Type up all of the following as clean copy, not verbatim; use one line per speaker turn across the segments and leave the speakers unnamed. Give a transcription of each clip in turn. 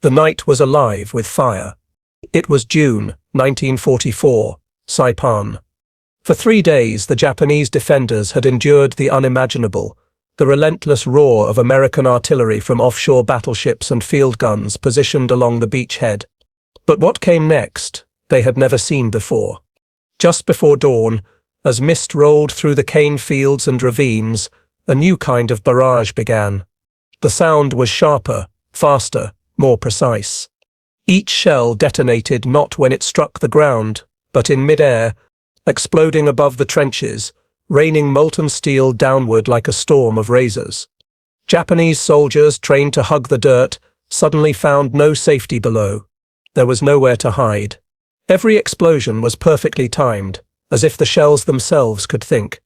The night was alive with fire. It was June 1944, Saipan. For 3 days, the Japanese defenders had endured the unimaginable, the relentless roar of American artillery from offshore battleships and field guns positioned along the beachhead. But what came next, they had never seen before. Just before dawn, as mist rolled through the cane fields and ravines, a new kind of barrage began. The sound was sharper, faster, more precise. Each shell detonated not when it struck the ground, but in mid-air, exploding above the trenches, raining molten steel downward like a storm of razors. Japanese soldiers, trained to hug the dirt, suddenly found no safety below. There was nowhere to hide. Every explosion was perfectly timed, as if the shells themselves could think.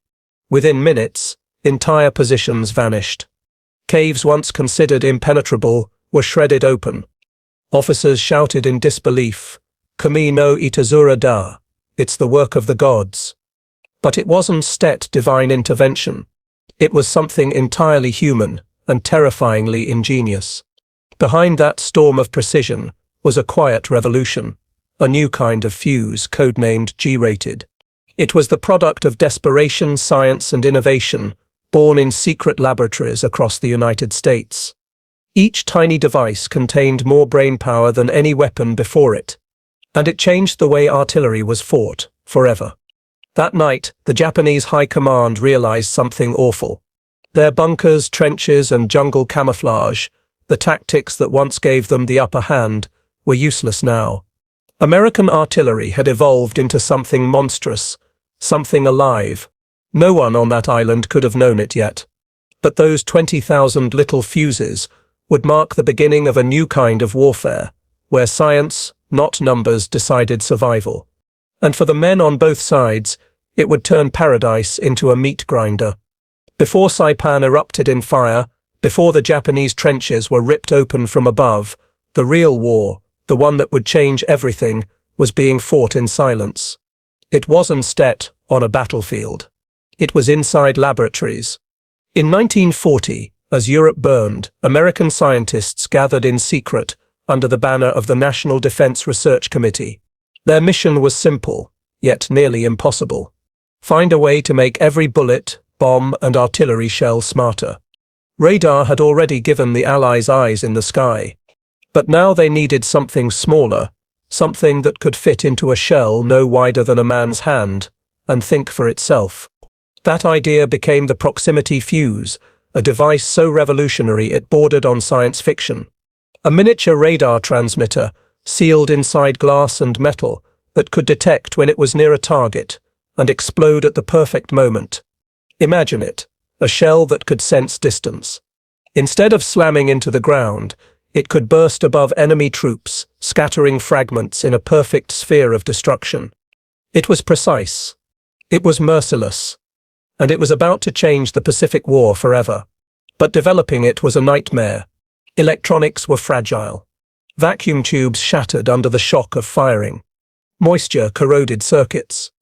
Within minutes, entire positions vanished. Caves once considered impenetrable were shredded open. Officers shouted in disbelief, "Kami no itazura da," it's the work of the gods. But it wasn't divine intervention. It was something entirely human and terrifyingly ingenious. Behind that storm of precision was a quiet revolution, a new kind of fuse codenamed G-Rated. It was the product of desperation, science, and innovation, born in secret laboratories across the United States. Each tiny device contained more brainpower than any weapon before it, and it changed the way artillery was fought, forever. That night, the Japanese High Command realized something awful. Their bunkers, trenches, and jungle camouflage, the tactics that once gave them the upper hand, were useless now. American artillery had evolved into something monstrous, something alive. No one on that island could have known it yet. But those 20,000 little fuses would mark the beginning of a new kind of warfare, where science, not numbers, decided survival. And for the men on both sides, it would turn paradise into a meat grinder. Before Saipan erupted in fire, before the Japanese trenches were ripped open from above, the real war, the one that would change everything, was being fought in silence. It wasn't on a battlefield. It was inside laboratories. In 1940, as Europe burned, American scientists gathered in secret under the banner of the National Defense Research Committee. Their mission was simple, yet nearly impossible. Find a way to make every bullet, bomb, and artillery shell smarter. Radar had already given the Allies eyes in the sky. But now they needed something smaller, something that could fit into a shell no wider than a man's hand, and think for itself. That idea became the proximity fuse, a device so revolutionary it bordered on science fiction. A miniature radar transmitter, sealed inside glass and metal, that could detect when it was near a target, and explode at the perfect moment. Imagine it, a shell that could sense distance. Instead of slamming into the ground, it could burst above enemy troops, scattering fragments in a perfect sphere of destruction. It was precise. It was merciless. And it was about to change the Pacific War forever. But developing it was a nightmare. Electronics were fragile. Vacuum tubes shattered under the shock of firing. Moisture corroded circuits.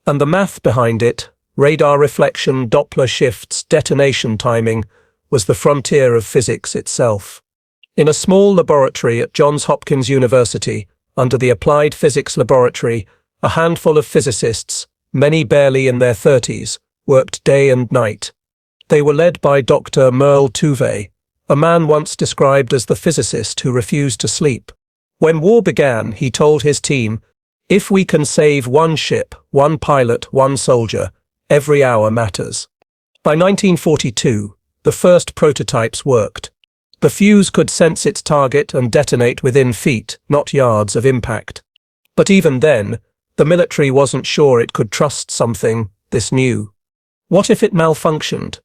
And the math behind it, radar reflection, Doppler shifts, detonation timing, was the frontier of physics itself. In a small laboratory at Johns Hopkins University, under the Applied Physics Laboratory, a handful of physicists, many barely in their 30s, worked day and night. They were led by Dr. Merle Tuve, a man once described as the physicist who refused to sleep. When war began, he told his team, "If we can save one ship, one pilot, one soldier, every hour matters." By 1942, the first prototypes worked. The fuse could sense its target and detonate within feet, not yards, of impact. But even then, the military wasn't sure it could trust something this new. What if it malfunctioned?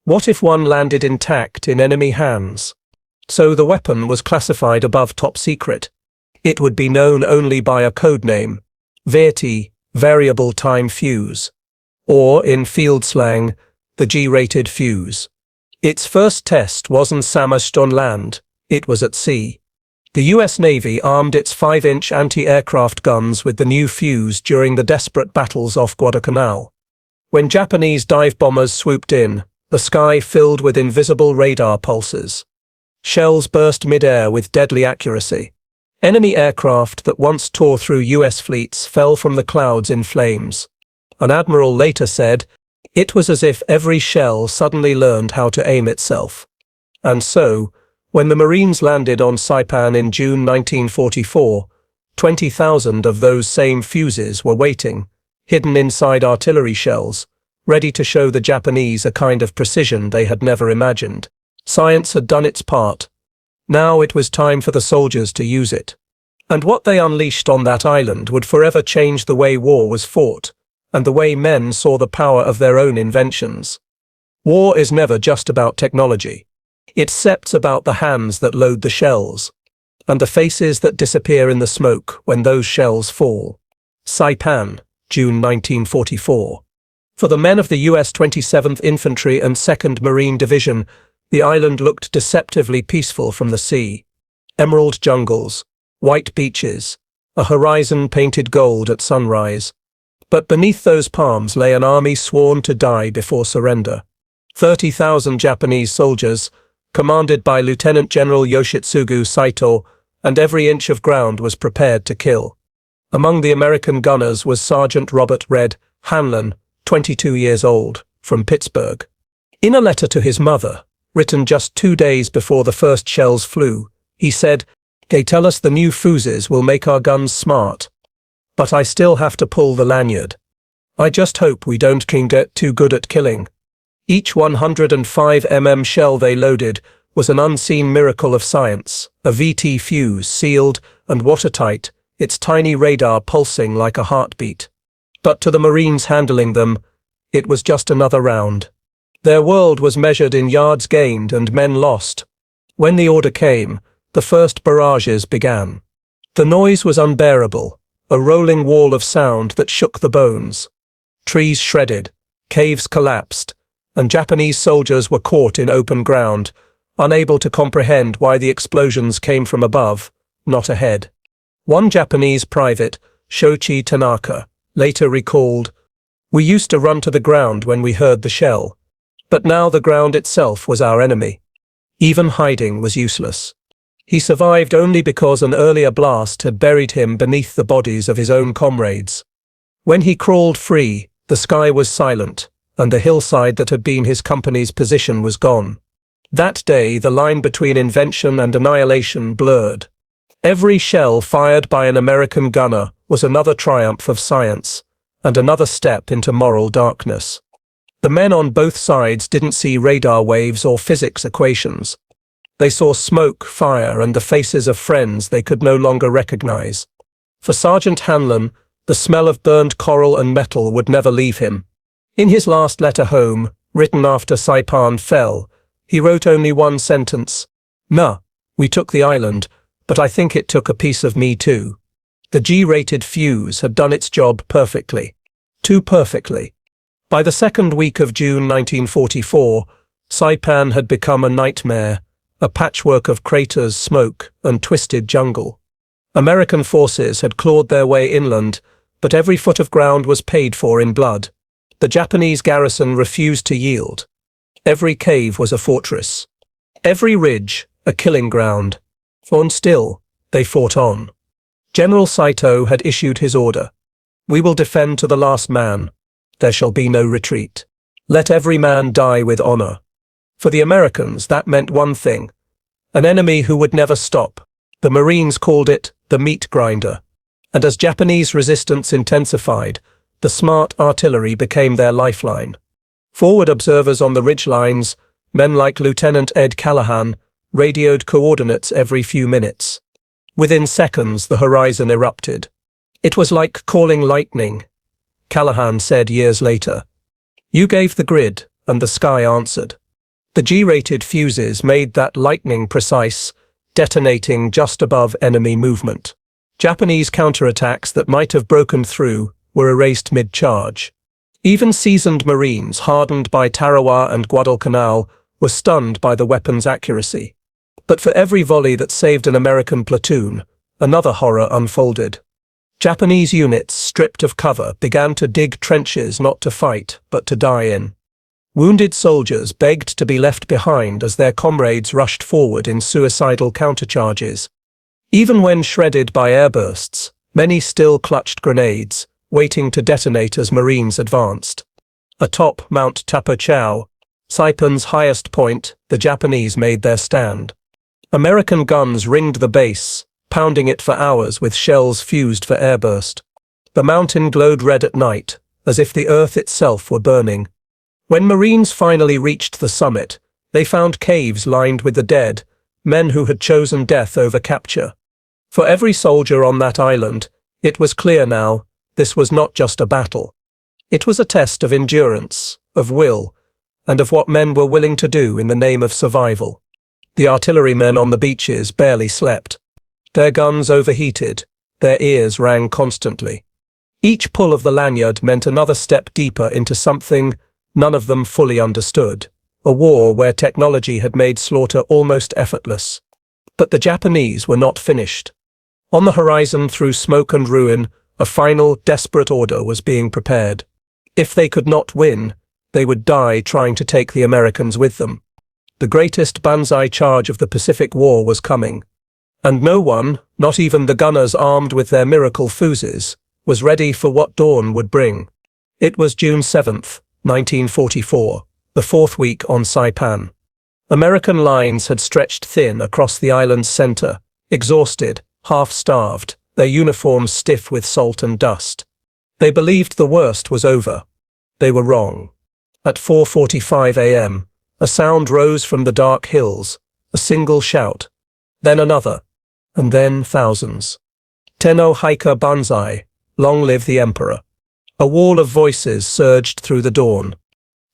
What if one landed intact in enemy hands? So the weapon was classified above top secret. It would be known only by a code name, VRT, Variable Time Fuse, or, in field slang, the G-Rated Fuse. Its first test wasn't smashed on land, it was at sea. The US Navy armed its 5-inch anti-aircraft guns with the new fuse during the desperate battles off Guadalcanal. When Japanese dive bombers swooped in, the sky filled with invisible radar pulses. Shells burst mid-air with deadly accuracy. Enemy aircraft that once tore through US fleets fell from the clouds in flames. An admiral later said, "It was as if every shell suddenly learned how to aim itself." And so, when the Marines landed on Saipan in June 1944, 20,000 of those same fuses were waiting, hidden inside artillery shells, ready to show the Japanese a kind of precision they had never imagined. Science had done its part. Now it was time for the soldiers to use it. And what they unleashed on that island would forever change the way war was fought, and the way men saw the power of their own inventions. War is never just about technology. It's about the hands that load the shells, and the faces that disappear in the smoke when those shells fall. Saipan, June 1944. For the men of the US 27th Infantry and 2nd Marine Division, the island looked deceptively peaceful from the sea. Emerald jungles, white beaches, a horizon painted gold at sunrise. But beneath those palms lay an army sworn to die before surrender. 30,000 Japanese soldiers, commanded by Lieutenant General Yoshitsugu Saito, and every inch of ground was prepared to kill. Among the American gunners was Sergeant Robert "Red" Hanlon, 22 years old, from Pittsburgh. In a letter to his mother, written just 2 days before the first shells flew, he said, "They tell us the new fuses will make our guns smart. But I still have to pull the lanyard. I just hope we don't get too good at killing." Each 105 shell they loaded was an unseen miracle of science, a VT fuse sealed and watertight, its tiny radar pulsing like a heartbeat. But to the Marines handling them, it was just another round. Their world was measured in yards gained and men lost. When the order came, the first barrages began. The noise was unbearable, a rolling wall of sound that shook the bones. Trees shredded, caves collapsed, and Japanese soldiers were caught in open ground, unable to comprehend why the explosions came from above, not ahead. One Japanese private, Shoichi Tanaka, later recalled, "We used to run to the ground when we heard the shell. But now the ground itself was our enemy. Even hiding was useless." He survived only because an earlier blast had buried him beneath the bodies of his own comrades. When he crawled free, the sky was silent, and the hillside that had been his company's position was gone. That day, the line between invention and annihilation blurred. Every shell fired by an American gunner was another triumph of science, and another step into moral darkness. The men on both sides didn't see radar waves or physics equations. They saw smoke, fire, and the faces of friends they could no longer recognize. For Sergeant Hanlon, the smell of burned coral and metal would never leave him. In his last letter home, written after Saipan fell, he wrote only one sentence: "Nah, we took the island, but I think it took a piece of me too." The G-rated fuse had done its job perfectly. Too perfectly. By the second week of June 1944, Saipan had become a nightmare, a patchwork of craters, smoke, and twisted jungle. American forces had clawed their way inland, but every foot of ground was paid for in blood. The Japanese garrison refused to yield. Every cave was a fortress. Every ridge, a killing ground. And still, they fought on. General Saito had issued his order. "We will defend to the last man. There shall be no retreat. Let every man die with honor." For the Americans, that meant one thing: an enemy who would never stop. The Marines called it the meat grinder. And as Japanese resistance intensified, the smart artillery became their lifeline. Forward observers on the ridgelines, men like Lieutenant Ed Callahan, radioed coordinates every few minutes. Within seconds, the horizon erupted. "It was like calling lightning," Callahan said years later. "You gave the grid, and the sky answered." The G-rated fuses made that lightning precise, detonating just above enemy movement. Japanese counterattacks that might have broken through were erased mid-charge. Even seasoned Marines, hardened by Tarawa and Guadalcanal, were stunned by the weapon's accuracy. But for every volley that saved an American platoon, another horror unfolded. Japanese units, stripped of cover, began to dig trenches not to fight, but to die in. Wounded soldiers begged to be left behind as their comrades rushed forward in suicidal countercharges. Even when shredded by airbursts, many still clutched grenades, waiting to detonate as Marines advanced. Atop Mount Tapachao, Saipan's highest point, the Japanese made their stand. American guns ringed the base, pounding it for hours with shells fused for airburst. The mountain glowed red at night, as if the earth itself were burning. When Marines finally reached the summit, they found caves lined with the dead, men who had chosen death over capture. For every soldier on that island, it was clear now, this was not just a battle. It was a test of endurance, of will, and of what men were willing to do in the name of survival. The artillerymen on the beaches barely slept. Their guns overheated, their ears rang constantly. Each pull of the lanyard meant another step deeper into something none of them fully understood, a war where technology had made slaughter almost effortless. But the Japanese were not finished. On the horizon, through smoke and ruin, a final, desperate order was being prepared. If they could not win, they would die trying to take the Americans with them. The greatest Banzai charge of the Pacific War was coming. And no one, not even the gunners armed with their miracle Fuzes, was ready for what dawn would bring. It was June 7th, 1944, the fourth week on Saipan. American lines had stretched thin across the island's center, exhausted, half-starved, their uniforms stiff with salt and dust. They believed the worst was over. They were wrong. At 4:45 a.m., a sound rose from the dark hills, a single shout, then another, and then thousands. Tenno Haika Banzai, long live the Emperor. A wall of voices surged through the dawn.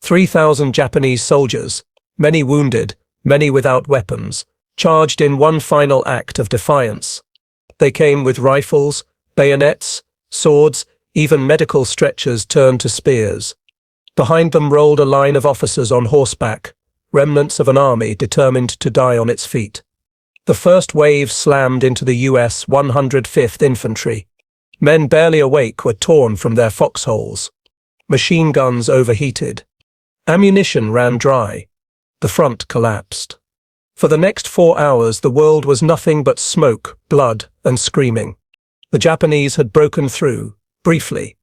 3,000 Japanese soldiers, many wounded, many without weapons, charged in one final act of defiance. They came with rifles, bayonets, swords, even medical stretchers turned to spears. Behind them rolled a line of officers on horseback, remnants of an army determined to die on its feet. The first wave slammed into the U.S. 105th Infantry. Men barely awake were torn from their foxholes. Machine guns overheated. Ammunition ran dry. The front collapsed. For the next 4 hours, the world was nothing but smoke, blood, and screaming. The Japanese had broken through, briefly.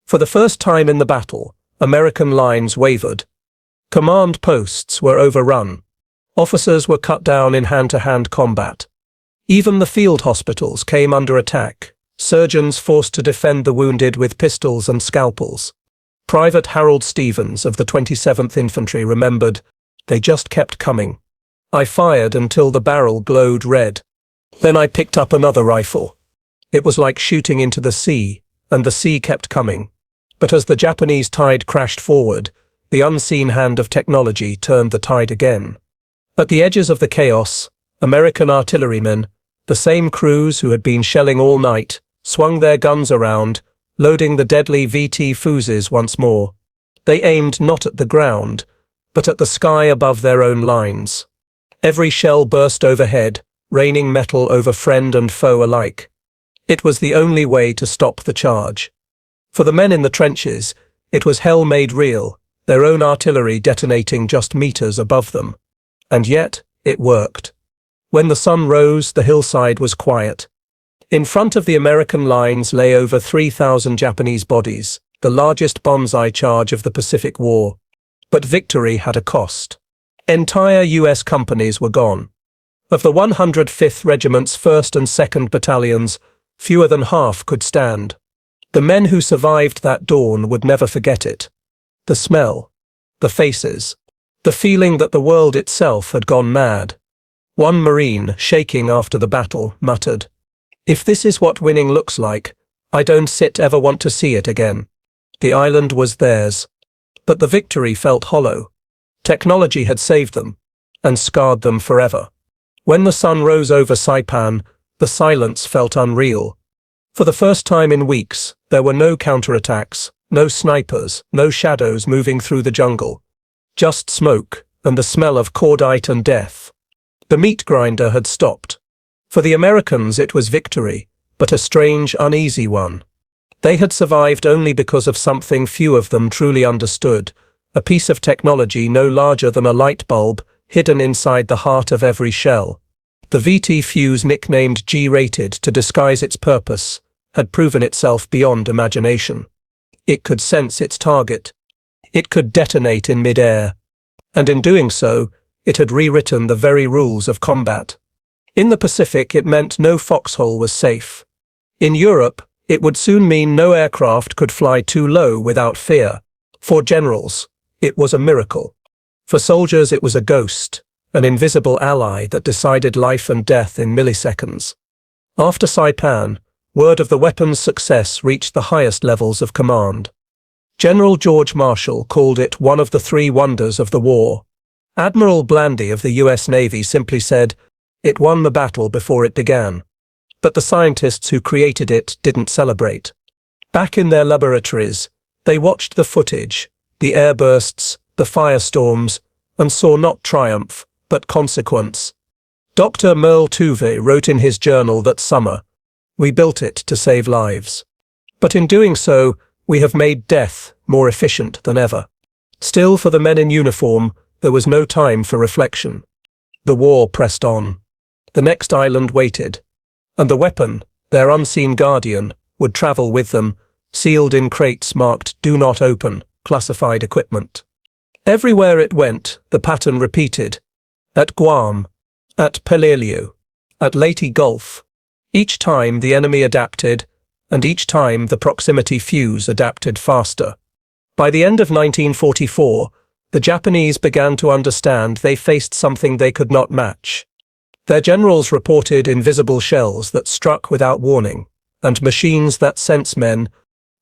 For the first time in the battle, American lines wavered. Command posts were overrun. Officers were cut down in hand-to-hand combat. Even the field hospitals came under attack, surgeons forced to defend the wounded with pistols and scalpels. Private Harold Stevens of the 27th Infantry remembered, "They just kept coming. I fired until the barrel glowed red. Then I picked up another rifle. It was like shooting into the sea, and the sea kept coming. But as the Japanese tide crashed forward, the unseen hand of technology turned the tide again. At the edges of the chaos, American artillerymen, the same crews who had been shelling all night, swung their guns around, loading the deadly VT Fuzes once more. They aimed not at the ground, but at the sky above their own lines. Every shell burst overhead, raining metal over friend and foe alike. It was the only way to stop the charge. For the men in the trenches, it was hell made real, their own artillery detonating just meters above them. And yet, it worked. When the sun rose, the hillside was quiet. In front of the American lines lay over 3,000 Japanese bodies, the largest Banzai charge of the Pacific War. But victory had a cost. Entire U.S. companies were gone. Of the 105th Regiment's 1st and 2nd Battalions, fewer than half could stand. The men who survived that dawn would never forget it. The smell, the faces, the feeling that the world itself had gone mad. One Marine, shaking after the battle, muttered, "If this is what winning looks like, I don't ever want to see it again." The island was theirs. But the victory felt hollow. Technology had saved them, and scarred them forever. When the sun rose over Saipan, the silence felt unreal. For the first time in weeks, there were no counterattacks, no snipers, no shadows moving through the jungle. Just smoke, and the smell of cordite and death. The meat grinder had stopped. For the Americans it was victory, but a strange, uneasy one. They had survived only because of something few of them truly understood, a piece of technology no larger than a light bulb hidden inside the heart of every shell. The VT Fuse, nicknamed G-Rated to disguise its purpose, had proven itself beyond imagination. It could sense its target. It could detonate in mid-air. And in doing so, it had rewritten the very rules of combat. In the Pacific, it meant no foxhole was safe. In Europe, it would soon mean no aircraft could fly too low without fear. For generals, it was a miracle. For soldiers, it was a ghost, an invisible ally that decided life and death in milliseconds. After Saipan, word of the weapon's success reached the highest levels of command. General George Marshall called it one of the three wonders of the war. Admiral Blandy of the U.S. Navy simply said, "It won the battle before it began." But the scientists who created it didn't celebrate. Back in their laboratories, they watched the footage, the airbursts, the firestorms, and saw not triumph, but consequence. Dr. Merle Tuve wrote in his journal that summer, "We built it to save lives. But in doing so, we have made death more efficient than ever." Still, for the men in uniform, there was no time for reflection. The war pressed on. The next island waited. And the weapon, their unseen guardian, would travel with them, sealed in crates marked "Do Not Open," classified equipment. Everywhere it went, the pattern repeated. At Guam, at Peleliu, at Leyte Gulf. Each time the enemy adapted, and each time the proximity fuse adapted faster. By the end of 1944, the Japanese began to understand they faced something they could not match. Their generals reported invisible shells that struck without warning, and machines that sense men.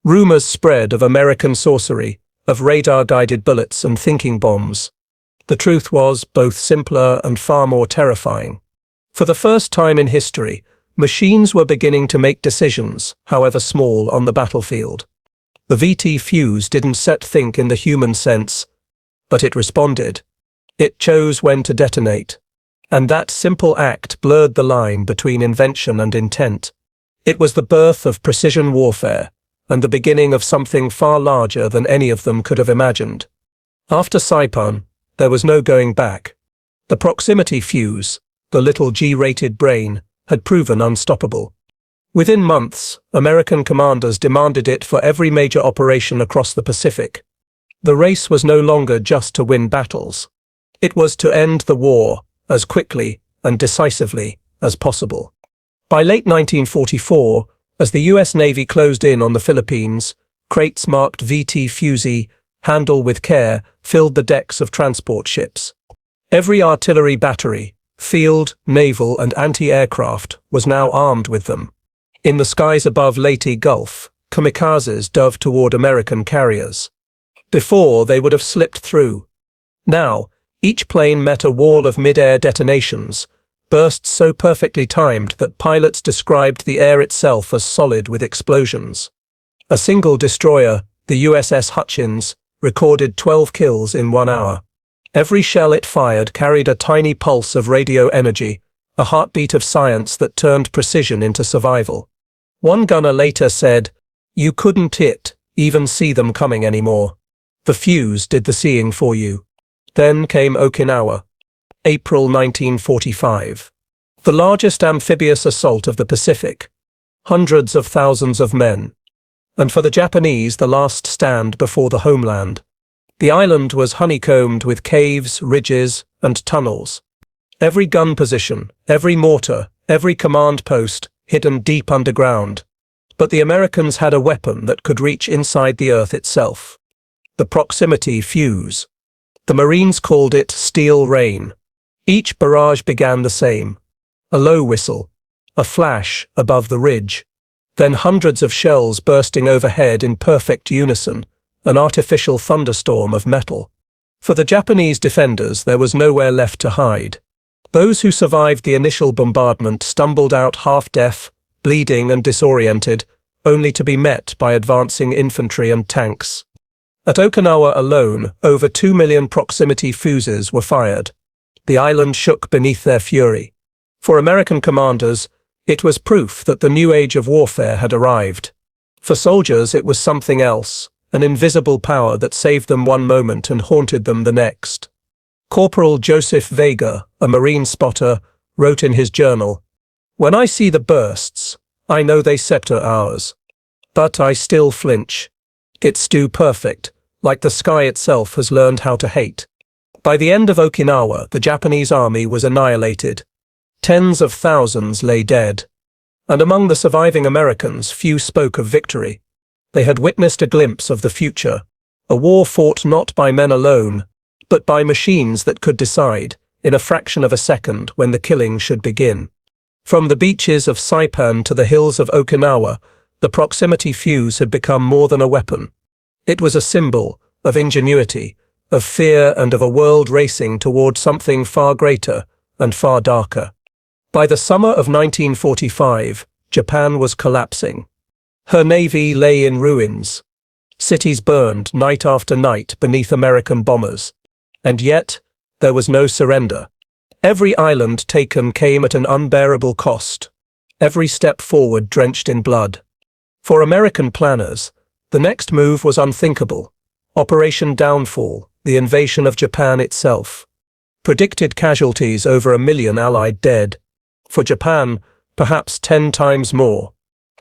Rumors spread of American sorcery, of radar-guided bullets and thinking bombs. The truth was both simpler and far more terrifying. For the first time in history, machines were beginning to make decisions, however small, on the battlefield. The VT Fuse didn't think in the human sense, but it responded. It chose when to detonate. And that simple act blurred the line between invention and intent. It was the birth of precision warfare, and the beginning of something far larger than any of them could have imagined. After Saipan, there was no going back. The proximity fuse, the little G-rated brain, had proven unstoppable. Within months, American commanders demanded it for every major operation across the Pacific. The race was no longer just to win battles. It was to end the war as quickly and decisively as possible. By late 1944, as the U.S. Navy closed in on the Philippines, crates marked VT Fuze, "Handle with care," filled the decks of transport ships. Every artillery battery, field, naval, and anti-aircraft was now armed with them. In the skies above Leyte Gulf, kamikazes dove toward American carriers. Before, they would have slipped through. Now, each plane met a wall of mid-air detonations, bursts so perfectly timed that pilots described the air itself as solid with explosions. A single destroyer, the USS Hutchins, recorded 12 kills in 1 hour. Every shell it fired carried a tiny pulse of radio energy, a heartbeat of science that turned precision into survival. One gunner later said, "You couldn't even see them coming anymore. The fuse did the seeing for you." Then came Okinawa, April 1945. The largest amphibious assault of the Pacific. Hundreds of thousands of men. And for the Japanese, the last stand before the homeland. The island was honeycombed with caves, ridges, and tunnels. Every gun position, every mortar, every command post, hidden deep underground. But the Americans had a weapon that could reach inside the earth itself. The proximity fuse. The Marines called it Steel Rain. Each barrage began the same. A low whistle, a flash above the ridge. Then hundreds of shells bursting overhead in perfect unison, an artificial thunderstorm of metal. For the Japanese defenders, there was nowhere left to hide. Those who survived the initial bombardment stumbled out half-deaf, bleeding and disoriented, only to be met by advancing infantry and tanks. At Okinawa alone, over 2 million proximity fuses were fired. The island shook beneath their fury. For American commanders, it was proof that the new age of warfare had arrived. For soldiers, it was something else, an invisible power that saved them one moment and haunted them the next. Corporal Joseph Vega, a Marine spotter, wrote in his journal, "When I see the bursts, I know they scepter ours. But I still flinch. It's too perfect, like the sky itself has learned how to hate." By the end of Okinawa, the Japanese army was annihilated. Tens of thousands lay dead. And among the surviving Americans, few spoke of victory. They had witnessed a glimpse of the future, a war fought not by men alone, but by machines that could decide, in a fraction of a second, when the killing should begin. From the beaches of Saipan to the hills of Okinawa, the proximity fuse had become more than a weapon. It was a symbol of ingenuity, of fear, and of a world racing toward something far greater and far darker. By the summer of 1945, Japan was collapsing. Her navy lay in ruins. Cities burned night after night beneath American bombers. And yet, there was no surrender. Every island taken came at an unbearable cost. Every step forward drenched in blood. For American planners, the next move was unthinkable. Operation Downfall, the invasion of Japan itself. Predicted casualties over 1 million Allied dead. For Japan, perhaps 10 times more.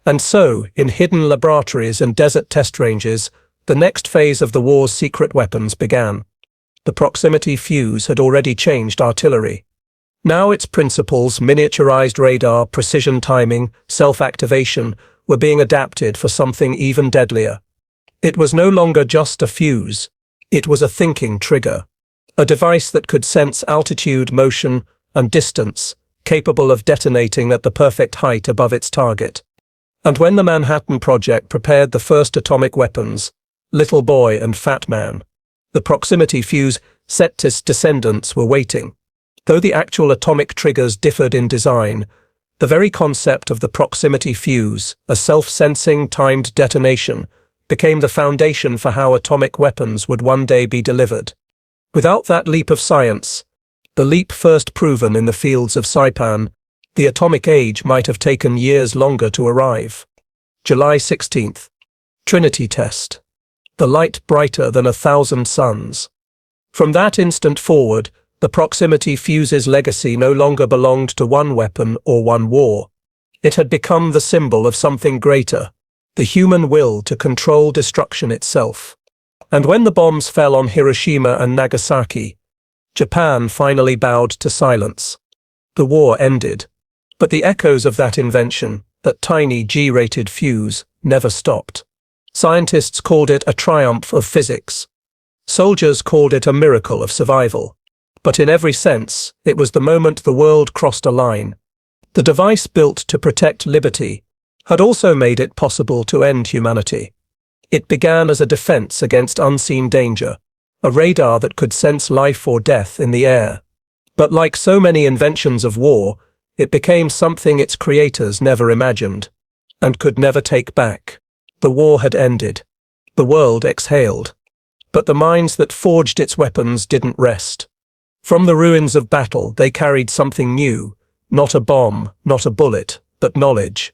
And so, in hidden laboratories and desert test ranges, the next phase of the war's secret weapons began. The proximity fuse had already changed artillery. Now its principles, miniaturized radar, precision timing, self-activation, were being adapted for something even deadlier. It was no longer just a fuse. It was a thinking trigger. A device that could sense altitude, motion, and distance, capable of detonating at the perfect height above its target. And when the Manhattan Project prepared the first atomic weapons, Little Boy and Fat Man, the proximity fuse set its descendants were waiting. Though the actual atomic triggers differed in design, the very concept of the proximity fuse, a self-sensing, timed detonation, became the foundation for how atomic weapons would one day be delivered. Without that leap of science, the leap first proven in the fields of Saipan, the atomic age might have taken years longer to arrive. July 16th. Trinity test. The light brighter than 1,000 suns. From that instant forward, the proximity fuse's legacy no longer belonged to one weapon or one war. It had become the symbol of something greater, the human will to control destruction itself. And when the bombs fell on Hiroshima and Nagasaki, Japan finally bowed to silence. The war ended. But the echoes of that invention, that tiny G-rated fuse, never stopped. Scientists called it a triumph of physics. Soldiers called it a miracle of survival. But in every sense, it was the moment the world crossed a line. The device built to protect liberty had also made it possible to end humanity. It began as a defense against unseen danger, a radar that could sense life or death in the air. But like so many inventions of war, it became something its creators never imagined, and could never take back. The war had ended. The world exhaled. But the minds that forged its weapons didn't rest. From the ruins of battle, they carried something new, not a bomb, not a bullet, but knowledge.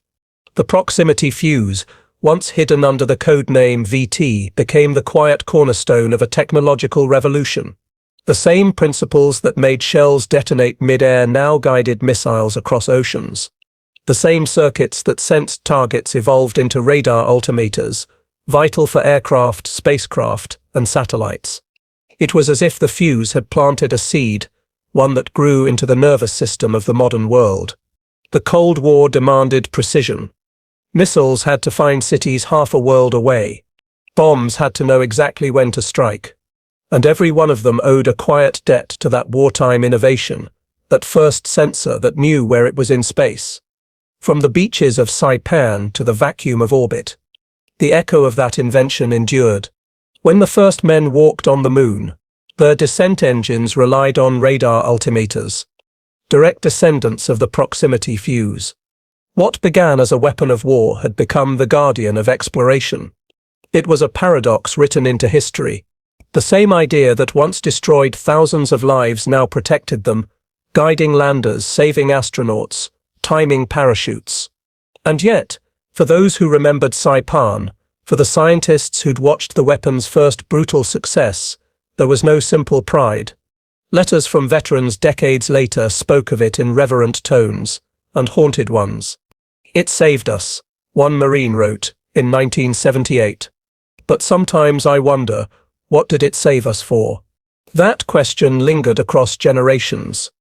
The proximity fuse, once hidden under the code name VT, became the quiet cornerstone of a technological revolution. The same principles that made shells detonate mid-air now guided missiles across oceans. The same circuits that sensed targets evolved into radar altimeters, vital for aircraft, spacecraft, and satellites. It was as if the fuse had planted a seed, one that grew into the nervous system of the modern world. The Cold War demanded precision. Missiles had to find cities half a world away. Bombs had to know exactly when to strike. And every one of them owed a quiet debt to that wartime innovation, that first sensor that knew where it was in space. From the beaches of Saipan to the vacuum of orbit, the echo of that invention endured. When the first men walked on the moon, their descent engines relied on radar altimeters, direct descendants of the proximity fuse. What began as a weapon of war had become the guardian of exploration. It was a paradox written into history. The same idea that once destroyed thousands of lives now protected them, guiding landers, saving astronauts, timing parachutes. And yet, for those who remembered Saipan, For the scientists who'd watched the weapon's first brutal success, there was no simple pride. Letters from veterans decades later spoke of it in reverent tones, and haunted ones. "It saved us," one Marine wrote, in 1978. But sometimes I wonder, what did it save us for? That question lingered across generations.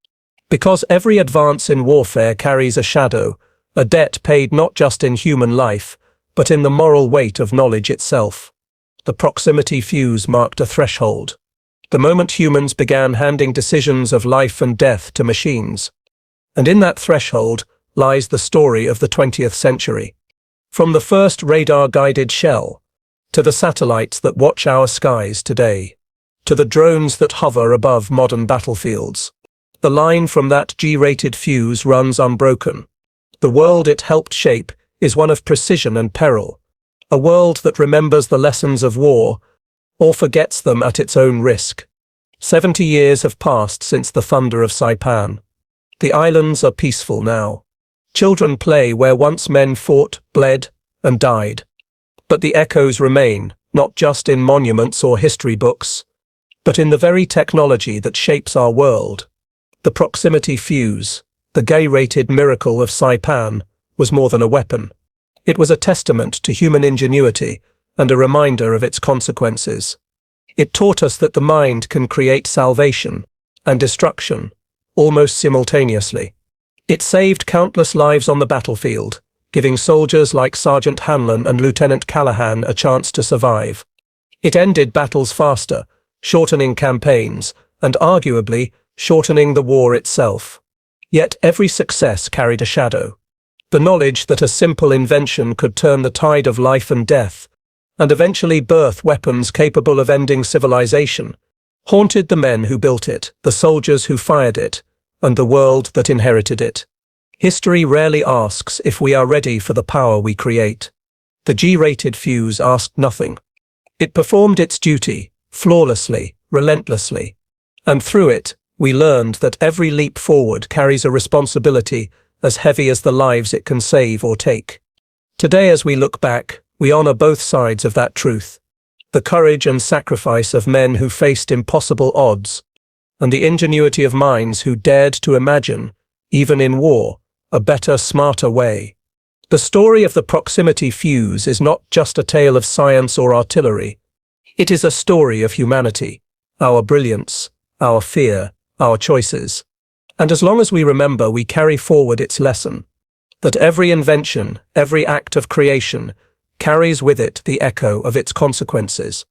Because every advance in warfare carries a shadow, a debt paid not just in human life, but in the moral weight of knowledge itself. The proximity fuse marked a threshold. The moment humans began handing decisions of life and death to machines. And in that threshold lies the story of the 20th century. From the first radar-guided shell, to the satellites that watch our skies today, to the drones that hover above modern battlefields, the line from that G-rated fuse runs unbroken. The world it helped shape is one of precision and peril, a world that remembers the lessons of war, or forgets them at its own risk. 70 years have passed since the thunder of Saipan. The islands are peaceful now. Children play where once men fought, bled, and died. But the echoes remain, not just in monuments or history books, but in the very technology that shapes our world. The proximity fuse, the G-rated miracle of Saipan, was more than a weapon. It was a testament to human ingenuity and a reminder of its consequences. It taught us that the mind can create salvation and destruction almost simultaneously. It saved countless lives on the battlefield, giving soldiers like Sergeant Hanlon and Lieutenant Callahan a chance to survive. It ended battles faster, shortening campaigns, and arguably shortening the war itself. Yet every success carried a shadow. The knowledge that a simple invention could turn the tide of life and death, and eventually birth weapons capable of ending civilization, haunted the men who built it, the soldiers who fired it, and the world that inherited it. History rarely asks if we are ready for the power we create. The G-rated fuse asked nothing. It performed its duty, flawlessly, relentlessly. And through it, we learned that every leap forward carries a responsibility as heavy as the lives it can save or take. Today, as we look back, we honor both sides of that truth. The courage and sacrifice of men who faced impossible odds, and the ingenuity of minds who dared to imagine, even in war, a better, smarter way. The story of the proximity fuse is not just a tale of science or artillery. It is a story of humanity, our brilliance, our fear, our choices. And as long as we remember, we carry forward its lesson, that every invention, every act of creation, carries with it the echo of its consequences.